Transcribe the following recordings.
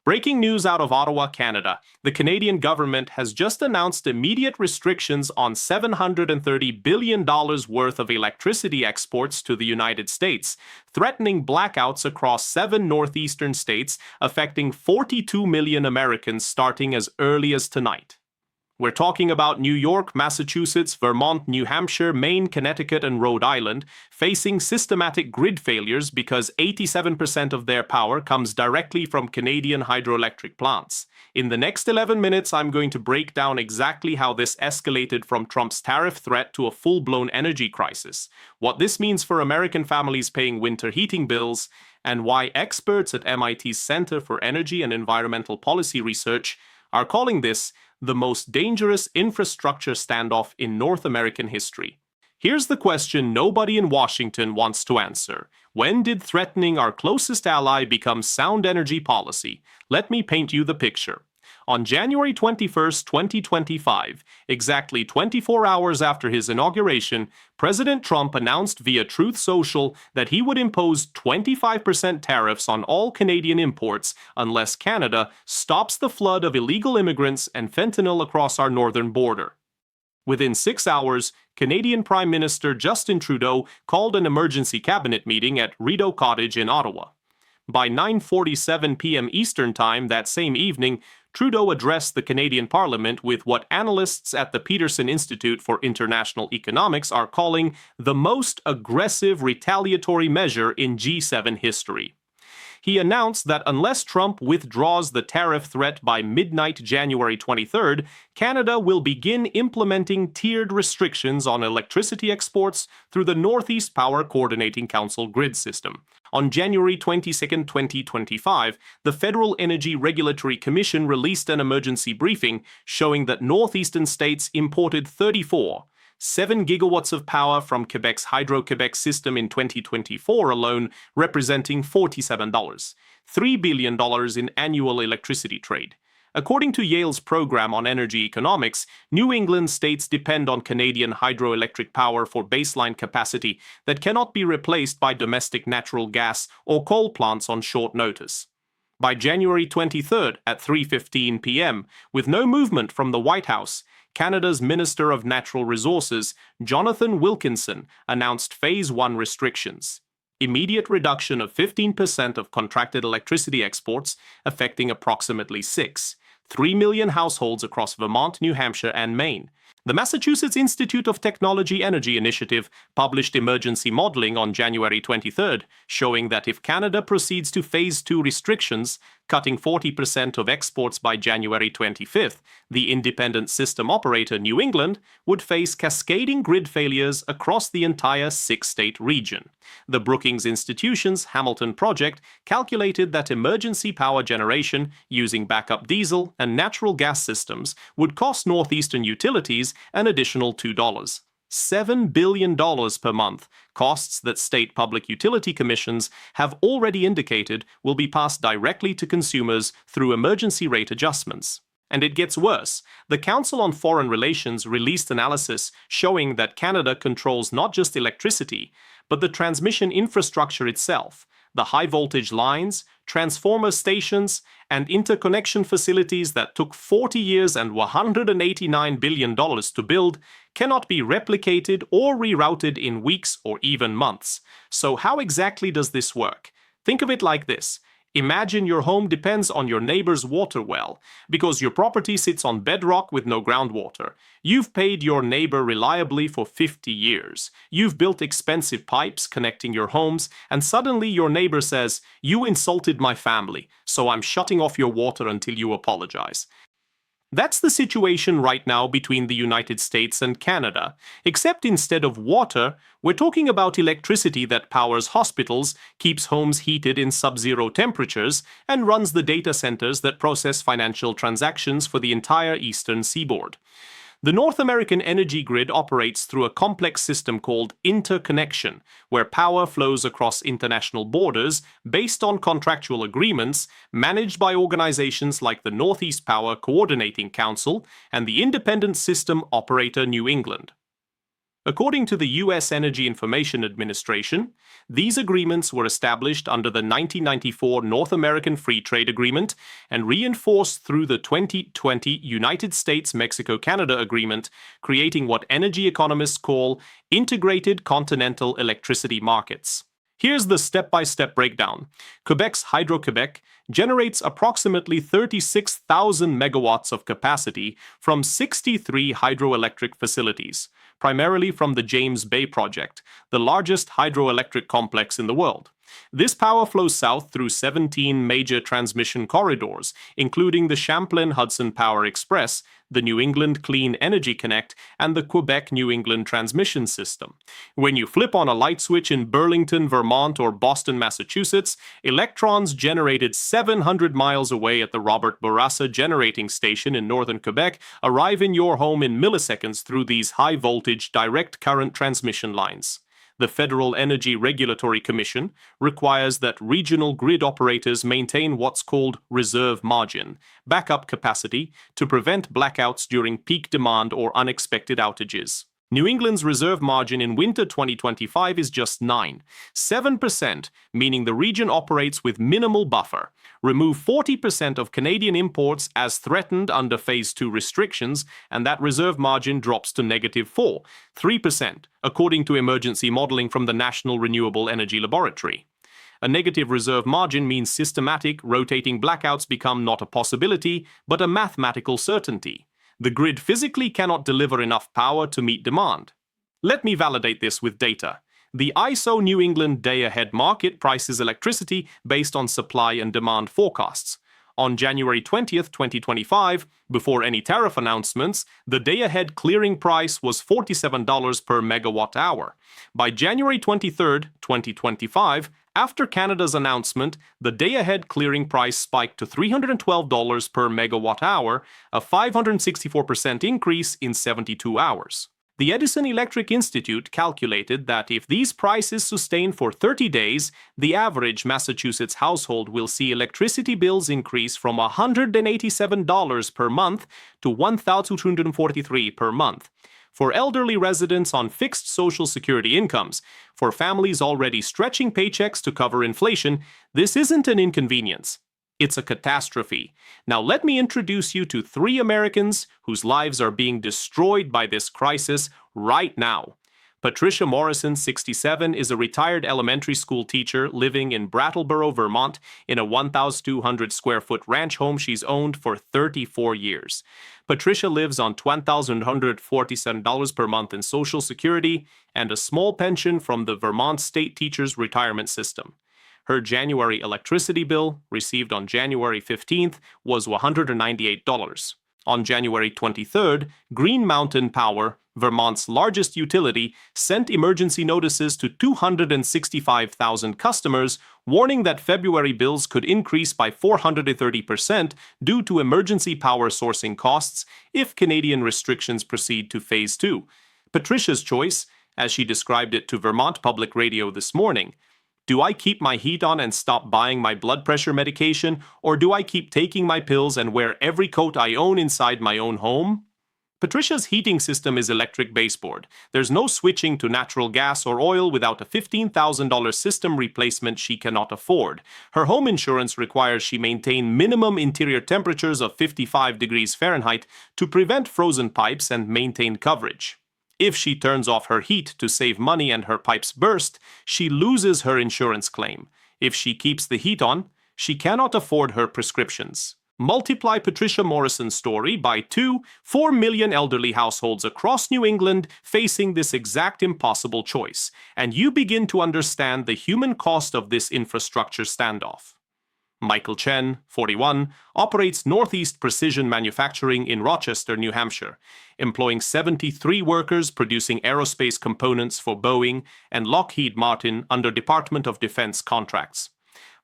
Breaking news out of Ottawa, Canada. The Canadian government has just announced immediate restrictions on $730 billion worth of electricity exports to the United States, threatening blackouts across 7 northeastern states, affecting 42 million Americans starting as early as tonight. We're talking about New York, Massachusetts, Vermont, New Hampshire, Maine, Connecticut, and Rhode Island facing systematic grid failures because 87% of their power comes directly from Canadian hydroelectric plants. In the next 11 minutes, I'm going to break down exactly how this escalated from Trump's tariff threat to a full-blown energy crisis, what this means for American families paying winter heating bills, and why experts at MIT's Center for Energy and Environmental Policy Research are calling this the most dangerous infrastructure standoff in North American history. Here's the question nobody in Washington wants to answer. When did threatening our closest ally become sound energy policy? Let me paint you the picture. On January 21, 2025, exactly 24 hours after his inauguration, President Trump announced via Truth Social that he would impose 25% tariffs on all Canadian imports unless Canada stops the flood of illegal immigrants and fentanyl across our northern border. Within 6 hours, Canadian Prime Minister Justin Trudeau called an emergency cabinet meeting at Rideau Cottage in Ottawa. By 9:47 p.m. Eastern Time that same evening, Trudeau addressed the Canadian Parliament with what analysts at the Peterson Institute for International Economics are calling the most aggressive retaliatory measure in G7 history. He announced that unless Trump withdraws the tariff threat by midnight January 23rd, Canada will begin implementing tiered restrictions on electricity exports through the Northeast Power Coordinating Council grid system. On January 22, 2025, the Federal Energy Regulatory Commission released an emergency briefing showing that northeastern states imported 7 gigawatts of power from Quebec's Hydro-Quebec system in 2024 alone, representing $47, $3 billion in annual electricity trade. According to Yale's program on energy economics, New England states depend on Canadian hydroelectric power for baseline capacity that cannot be replaced by domestic natural gas or coal plants on short notice. By January 23rd at 3:15 p.m., with no movement from the White House, Canada's Minister of Natural Resources, Jonathan Wilkinson, announced Phase 1 restrictions. Immediate reduction of 15% of contracted electricity exports, affecting approximately 3 million households across Vermont, New Hampshire, and Maine. The Massachusetts Institute of Technology Energy Initiative published emergency modeling on January 23rd, showing that if Canada proceeds to Phase 2 restrictions, cutting 40% of exports by January 25th, the independent system operator New England would face cascading grid failures across the entire 6-state region. The Brookings Institution's Hamilton Project calculated that emergency power generation using backup diesel and natural gas systems would cost northeastern utilities an additional $2. $7 billion per month, costs that state public utility commissions have already indicated will be passed directly to consumers through emergency rate adjustments. And it gets worse. The Council on Foreign Relations released analysis showing that Canada controls not just electricity, but the transmission infrastructure itself, the high-voltage lines, transformer stations, and interconnection facilities that took 40 years and $189 billion to build cannot be replicated or rerouted in weeks or even months. So how exactly does this work? Think of it like this. Imagine your home depends on your neighbor's water well, because your property sits on bedrock with no groundwater. You've paid your neighbor reliably for 50 years. You've built expensive pipes connecting your homes, and suddenly your neighbor says, "You insulted my family, so I'm shutting off your water until you apologize." That's the situation right now between the United States and Canada, except instead of water, we're talking about electricity that powers hospitals, keeps homes heated in sub-zero temperatures, and runs the data centers that process financial transactions for the entire eastern seaboard. The North American energy grid operates through a complex system called interconnection, where power flows across international borders based on contractual agreements managed by organizations like the Northeast Power Coordinating Council and the independent system operator New England. According to the U.S. Energy Information Administration, these agreements were established under the 1994 North American Free Trade Agreement and reinforced through the 2020 United States-Mexico-Canada Agreement, creating what energy economists call integrated continental electricity markets. Here's the step-by-step breakdown. Quebec's Hydro-Quebec generates approximately 36,000 megawatts of capacity from 63 hydroelectric facilities, primarily from the James Bay Project, the largest hydroelectric complex in the world. This power flows south through 17 major transmission corridors, including the Champlain-Hudson Power Express, the New England Clean Energy Connect, and the Quebec-New England Transmission System. When you flip on a light switch in Burlington, Vermont, or Boston, Massachusetts, electrons generated 700 miles away at the Robert Bourassa Generating Station in northern Quebec arrive in your home in milliseconds through these high-voltage direct current transmission lines. The Federal Energy Regulatory Commission requires that regional grid operators maintain what's called reserve margin, backup capacity, to prevent blackouts during peak demand or unexpected outages. New England's reserve margin in winter 2025 is just 7%, meaning the region operates with minimal buffer. Remove 40% of Canadian imports as threatened under Phase 2 restrictions, and that reserve margin drops to -3%, according to emergency modeling from the National Renewable Energy Laboratory. A negative reserve margin means systematic, rotating blackouts become not a possibility, but a mathematical certainty. The grid physically cannot deliver enough power to meet demand. Let me validate this with data. The ISO New England day-ahead market prices electricity based on supply and demand forecasts. On January 20th, 2025, before any tariff announcements, the day-ahead clearing price was $47 per megawatt hour. By January 23rd, 2025, after Canada's announcement, the day-ahead clearing price spiked to $312 per megawatt hour, a 564% increase in 72 hours. The Edison Electric Institute calculated that if these prices sustain for 30 days, the average Massachusetts household will see electricity bills increase from $187 per month to $1,243 per month. For elderly residents on fixed Social Security incomes, for families already stretching paychecks to cover inflation, this isn't an inconvenience. It's a catastrophe. Now let me introduce you to 3 Americans whose lives are being destroyed by this crisis right now. Patricia Morrison, 67, is a retired elementary school teacher living in Brattleboro, Vermont, in a 1,200-square-foot ranch home she's owned for 34 years. Patricia lives on $1,147 per month in Social Security and a small pension from the Vermont State Teachers Retirement System. Her January electricity bill, received on January 15th, was $198. On January 23rd, Green Mountain Power, Vermont's largest utility, sent emergency notices to 265,000 customers, warning that February bills could increase by 430% due to emergency power sourcing costs if Canadian restrictions proceed to Phase 2. Patricia's choice, as she described it to Vermont Public Radio this morning: do I keep my heat on and stop buying my blood pressure medication, or do I keep taking my pills and wear every coat I own inside my own home? Patricia's heating system is electric baseboard. There's no switching to natural gas or oil without a $15,000 system replacement she cannot afford. Her home insurance requires she maintain minimum interior temperatures of 55 degrees Fahrenheit to prevent frozen pipes and maintain coverage. If she turns off her heat to save money and her pipes burst, she loses her insurance claim. If she keeps the heat on, she cannot afford her prescriptions. Multiply Patricia Morrison's story by 4 million elderly households across New England facing this exact impossible choice, and you begin to understand the human cost of this infrastructure standoff. Michael Chen, 41, operates Northeast Precision Manufacturing in Rochester, New Hampshire, employing 73 workers producing aerospace components for Boeing and Lockheed Martin under Department of Defense contracts.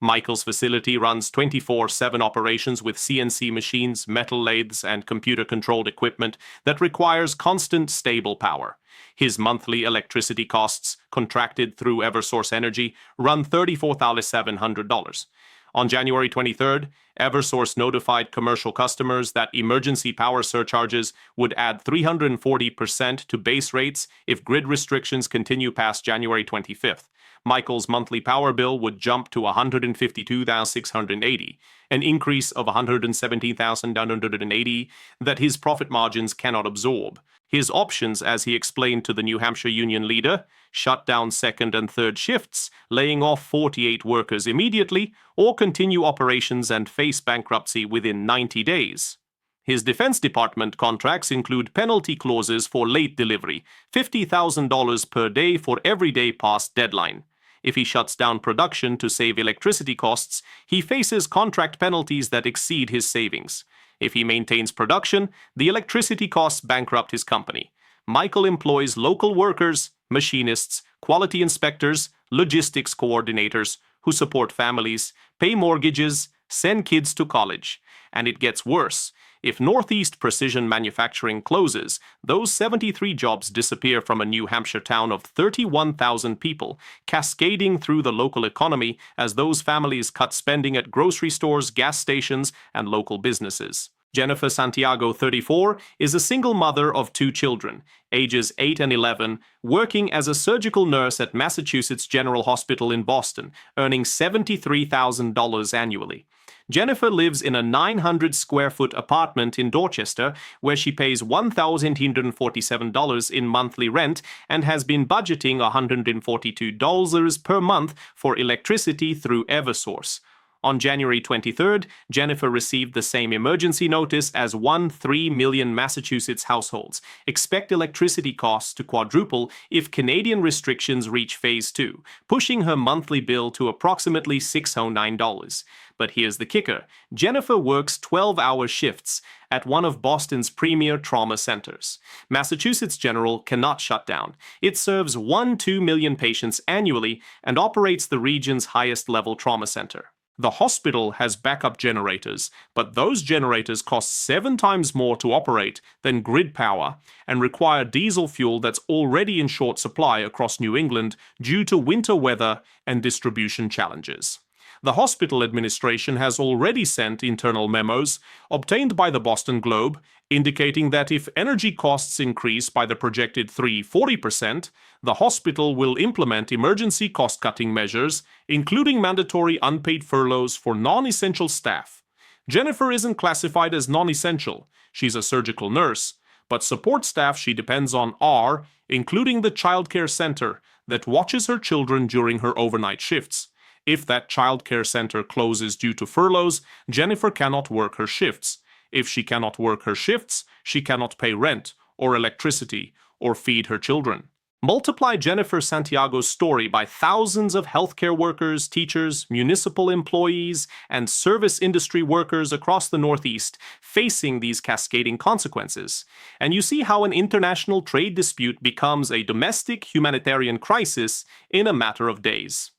Michael's facility runs 24/7 operations with CNC machines, metal lathes, and computer-controlled equipment that requires constant, stable power. His monthly electricity costs, contracted through Eversource Energy, run $34,700. On January 23rd, Eversource notified commercial customers that emergency power surcharges would add 340% to base rates if grid restrictions continue past January 25th. Michael's monthly power bill would jump to $152,680, an increase of $117,980 that his profit margins cannot absorb. His options, as he explained to the New Hampshire union leader, shut down second and third shifts, laying off 48 workers immediately, or continue operations and face bankruptcy within 90 days. His Defense Department contracts include penalty clauses for late delivery, $50,000 per day for every day past deadline. If he shuts down production to save electricity costs, he faces contract penalties that exceed his savings. If he maintains production, the electricity costs bankrupt his company. Michael employs local workers, machinists, quality inspectors, logistics coordinators who support families, pay mortgages, send kids to college. And it gets worse. If Northeast Precision Manufacturing closes, those 73 jobs disappear from a New Hampshire town of 31,000 people, cascading through the local economy as those families cut spending at grocery stores, gas stations, and local businesses. Jennifer Santiago, 34, is a single mother of 2 children, ages 8 and 11, working as a surgical nurse at Massachusetts General Hospital in Boston, earning $73,000 annually. Jennifer lives in a 900-square-foot apartment in Dorchester, where she pays $1,847 in monthly rent and has been budgeting $142 per month for electricity through Eversource. On January 23rd, Jennifer received the same emergency notice as 1.3 million Massachusetts households. Expect electricity costs to quadruple if Canadian restrictions reach Phase 2, pushing her monthly bill to approximately $609. But here's the kicker. Jennifer works 12-hour shifts at one of Boston's premier trauma centers. Massachusetts General cannot shut down. It serves 1.2 million patients annually and operates the region's highest-level trauma center. The hospital has backup generators, but those generators cost 7 times more to operate than grid power and require diesel fuel that's already in short supply across New England due to winter weather and distribution challenges. The hospital administration has already sent internal memos, obtained by the Boston Globe, indicating that if energy costs increase by the projected 40%, the hospital will implement emergency cost-cutting measures, including mandatory unpaid furloughs for non-essential staff. Jennifer isn't classified as non-essential. She's a surgical nurse, but support staff she depends on are, including the childcare center that watches her children during her overnight shifts. If that childcare center closes due to furloughs, Jennifer cannot work her shifts. If she cannot work her shifts, she cannot pay rent, or electricity, or feed her children. Multiply Jennifer Santiago's story by thousands of healthcare workers, teachers, municipal employees, and service industry workers across the Northeast facing these cascading consequences, and you see how an international trade dispute becomes a domestic humanitarian crisis in a matter of days.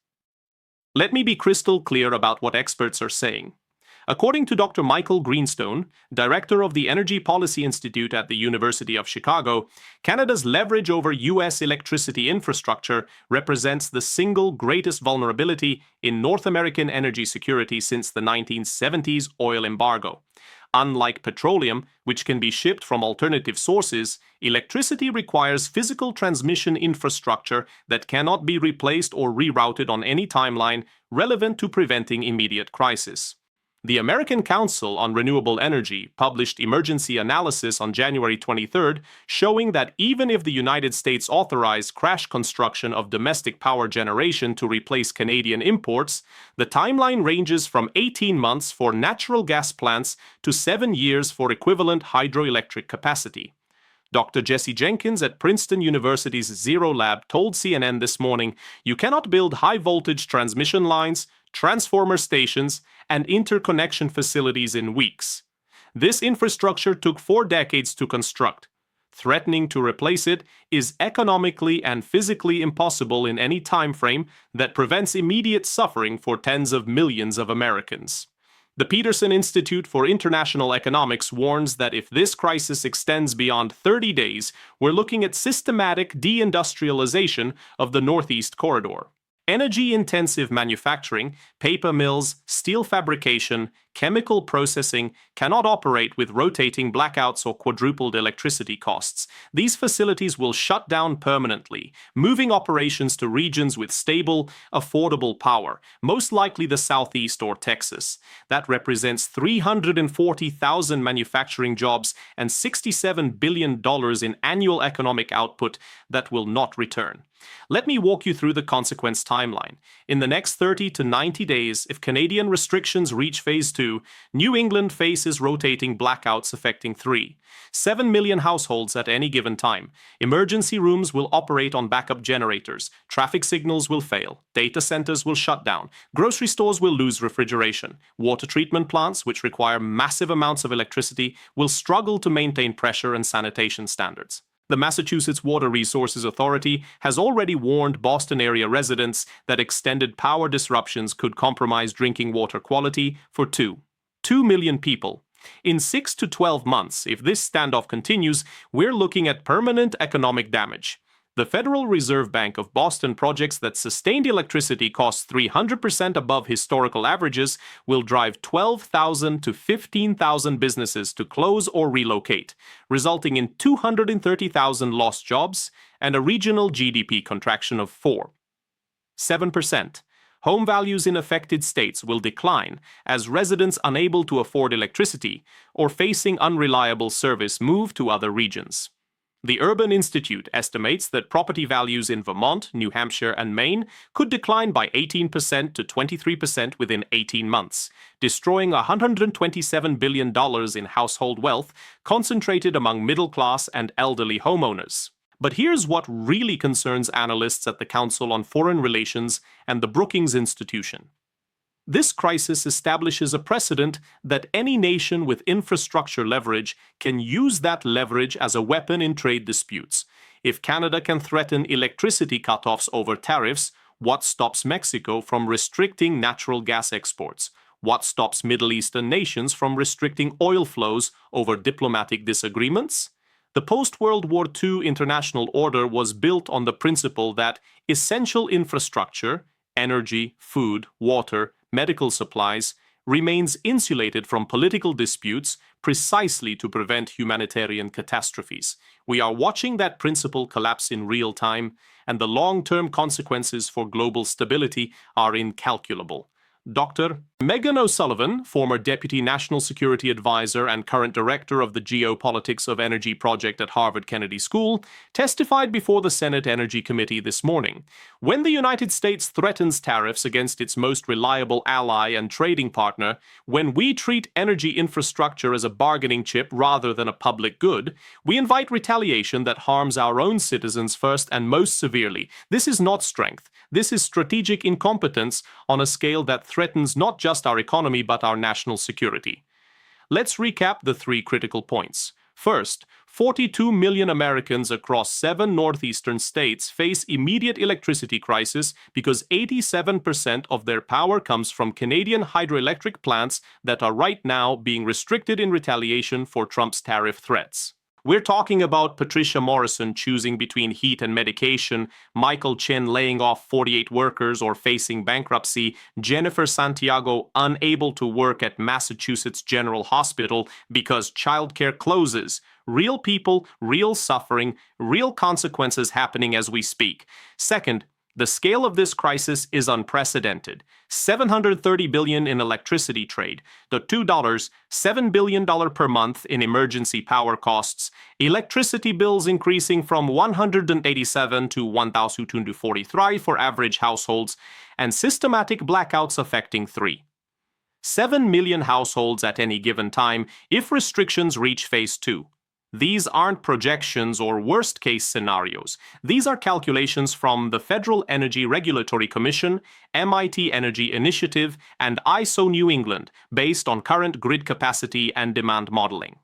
Let me be crystal clear about what experts are saying. According to Dr. Michael Greenstone, director of the Energy Policy Institute at the University of Chicago, Canada's leverage over U.S. electricity infrastructure represents the single greatest vulnerability in North American energy security since the 1970s oil embargo. Unlike petroleum, which can be shipped from alternative sources, electricity requires physical transmission infrastructure that cannot be replaced or rerouted on any timeline relevant to preventing immediate crisis. The American Council on Renewable Energy published emergency analysis on January 23rd, showing that even if the United States authorized crash construction of domestic power generation to replace Canadian imports, the timeline ranges from 18 months for natural gas plants to 7 years for equivalent hydroelectric capacity. Dr. Jesse Jenkins at Princeton University's Zero Lab told CNN this morning, "You cannot build high-voltage transmission lines, transformer stations, and interconnection facilities in weeks. This infrastructure took 4 decades to construct. Threatening to replace it is economically and physically impossible in any time frame that prevents immediate suffering for tens of millions of Americans." The Peterson Institute for International Economics warns that if this crisis extends beyond 30 days, we're looking at systematic deindustrialization of the Northeast Corridor. Energy-intensive manufacturing, paper mills, steel fabrication, chemical processing cannot operate with rotating blackouts or quadrupled electricity costs. These facilities will shut down permanently, moving operations to regions with stable, affordable power, most likely the Southeast or Texas. That represents 340,000 manufacturing jobs and $67 billion in annual economic output that will not return. Let me walk you through the consequence timeline. In the next 30 to 90 days, if Canadian restrictions reach Phase 2, New England faces rotating blackouts affecting 7 million households at any given time. Emergency rooms will operate on backup generators. Traffic signals will fail. Data centers will shut down. Grocery stores will lose refrigeration. Water treatment plants, which require massive amounts of electricity, will struggle to maintain pressure and sanitation standards. The Massachusetts Water Resources Authority has already warned Boston area residents that extended power disruptions could compromise drinking water quality for 2 million people. In 6 to 12 months, if this standoff continues, we're looking at permanent economic damage. The Federal Reserve Bank of Boston projects that sustained electricity costs 300% above historical averages will drive 12,000 to 15,000 businesses to close or relocate, resulting in 230,000 lost jobs and a regional GDP contraction of 7%. Home values in affected states will decline as residents unable to afford electricity or facing unreliable service move to other regions. The Urban Institute estimates that property values in Vermont, New Hampshire, and Maine could decline by 18% to 23% within 18 months, destroying $127 billion in household wealth concentrated among middle-class and elderly homeowners. But here's what really concerns analysts at the Council on Foreign Relations and the Brookings Institution. This crisis establishes a precedent that any nation with infrastructure leverage can use that leverage as a weapon in trade disputes. If Canada can threaten electricity cutoffs over tariffs, what stops Mexico from restricting natural gas exports? What stops Middle Eastern nations from restricting oil flows over diplomatic disagreements? The post-World War II international order was built on the principle that essential infrastructure, energy, food, water, medical supplies, remains insulated from political disputes precisely to prevent humanitarian catastrophes. We are watching that principle collapse in real time, and the long-term consequences for global stability are incalculable. Dr. Megan O'Sullivan, former Deputy National Security Advisor and current Director of the Geopolitics of Energy Project at Harvard Kennedy School, testified before the Senate Energy Committee this morning. When the United States threatens tariffs against its most reliable ally and trading partner, when we treat energy infrastructure as a bargaining chip rather than a public good, we invite retaliation that harms our own citizens first and most severely. This is not strength. This is strategic incompetence on a scale that threatens not just our economy but our national security. Let's recap the 3 critical points. First, 42 million Americans across 7 northeastern states face immediate electricity crisis because 87% of their power comes from Canadian hydroelectric plants that are right now being restricted in retaliation for Trump's tariff threats. We're talking about Patricia Morrison choosing between heat and medication, Michael Chin laying off 48 workers or facing bankruptcy, Jennifer Santiago unable to work at Massachusetts General Hospital because childcare closes. Real people, real suffering, real consequences happening as we speak. Second, the scale of this crisis is unprecedented. $730 billion in electricity trade, the $7 billion per month in emergency power costs, electricity bills increasing from $187 to $1,243 for average households, and systematic blackouts affecting 7 million households at any given time if restrictions reach Phase 2. These aren't projections or worst-case scenarios. These are calculations from the Federal Energy Regulatory Commission, MIT Energy Initiative, and ISO New England, based on current grid capacity and demand modeling.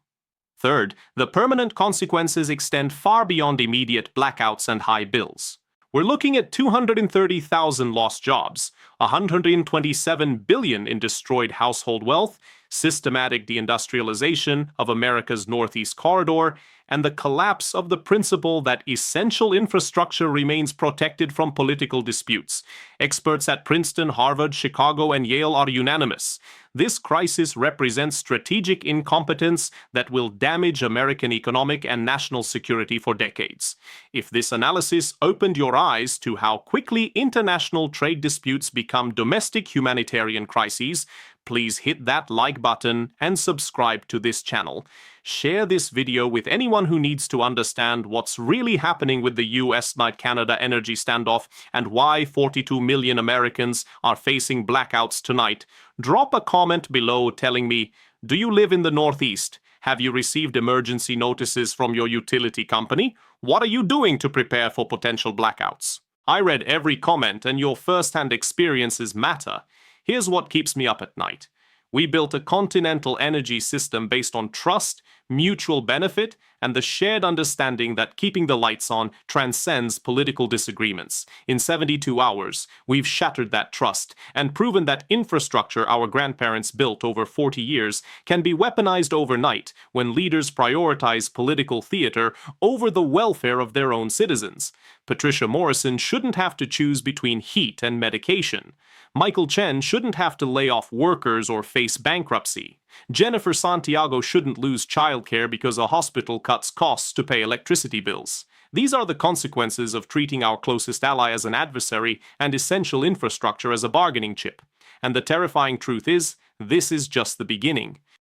Third, the permanent consequences extend far beyond immediate blackouts and high bills. We're looking at 230,000 lost jobs, $127 billion in destroyed household wealth, systematic deindustrialization of America's Northeast Corridor, and the collapse of the principle that essential infrastructure remains protected from political disputes. Experts at Princeton, Harvard, Chicago, and Yale are unanimous. This crisis represents strategic incompetence that will damage American economic and national security for decades. If this analysis opened your eyes to how quickly international trade disputes become domestic humanitarian crises, please hit that like button and subscribe to this channel. Share this video with anyone who needs to understand what's really happening with the US-Canada energy standoff and why 42 million Americans are facing blackouts tonight. Drop a comment below telling me, do you live in the Northeast? Have you received emergency notices from your utility company? What are you doing to prepare for potential blackouts? I read every comment, and your first-hand experiences matter. Here's what keeps me up at night. We built a continental energy system based on trust, mutual benefit, and the shared understanding that keeping the lights on transcends political disagreements. In 72 hours, we've shattered that trust and proven that infrastructure our grandparents built over 40 years can be weaponized overnight when leaders prioritize political theater over the welfare of their own citizens. Patricia Morrison shouldn't have to choose between heat and medication. Michael Chen shouldn't have to lay off workers or face bankruptcy. Jennifer Santiago shouldn't lose childcare because a hospital cuts costs to pay electricity bills. These are the consequences of treating our closest ally as an adversary and essential infrastructure as a bargaining chip. And the terrifying truth is, this is just the beginning.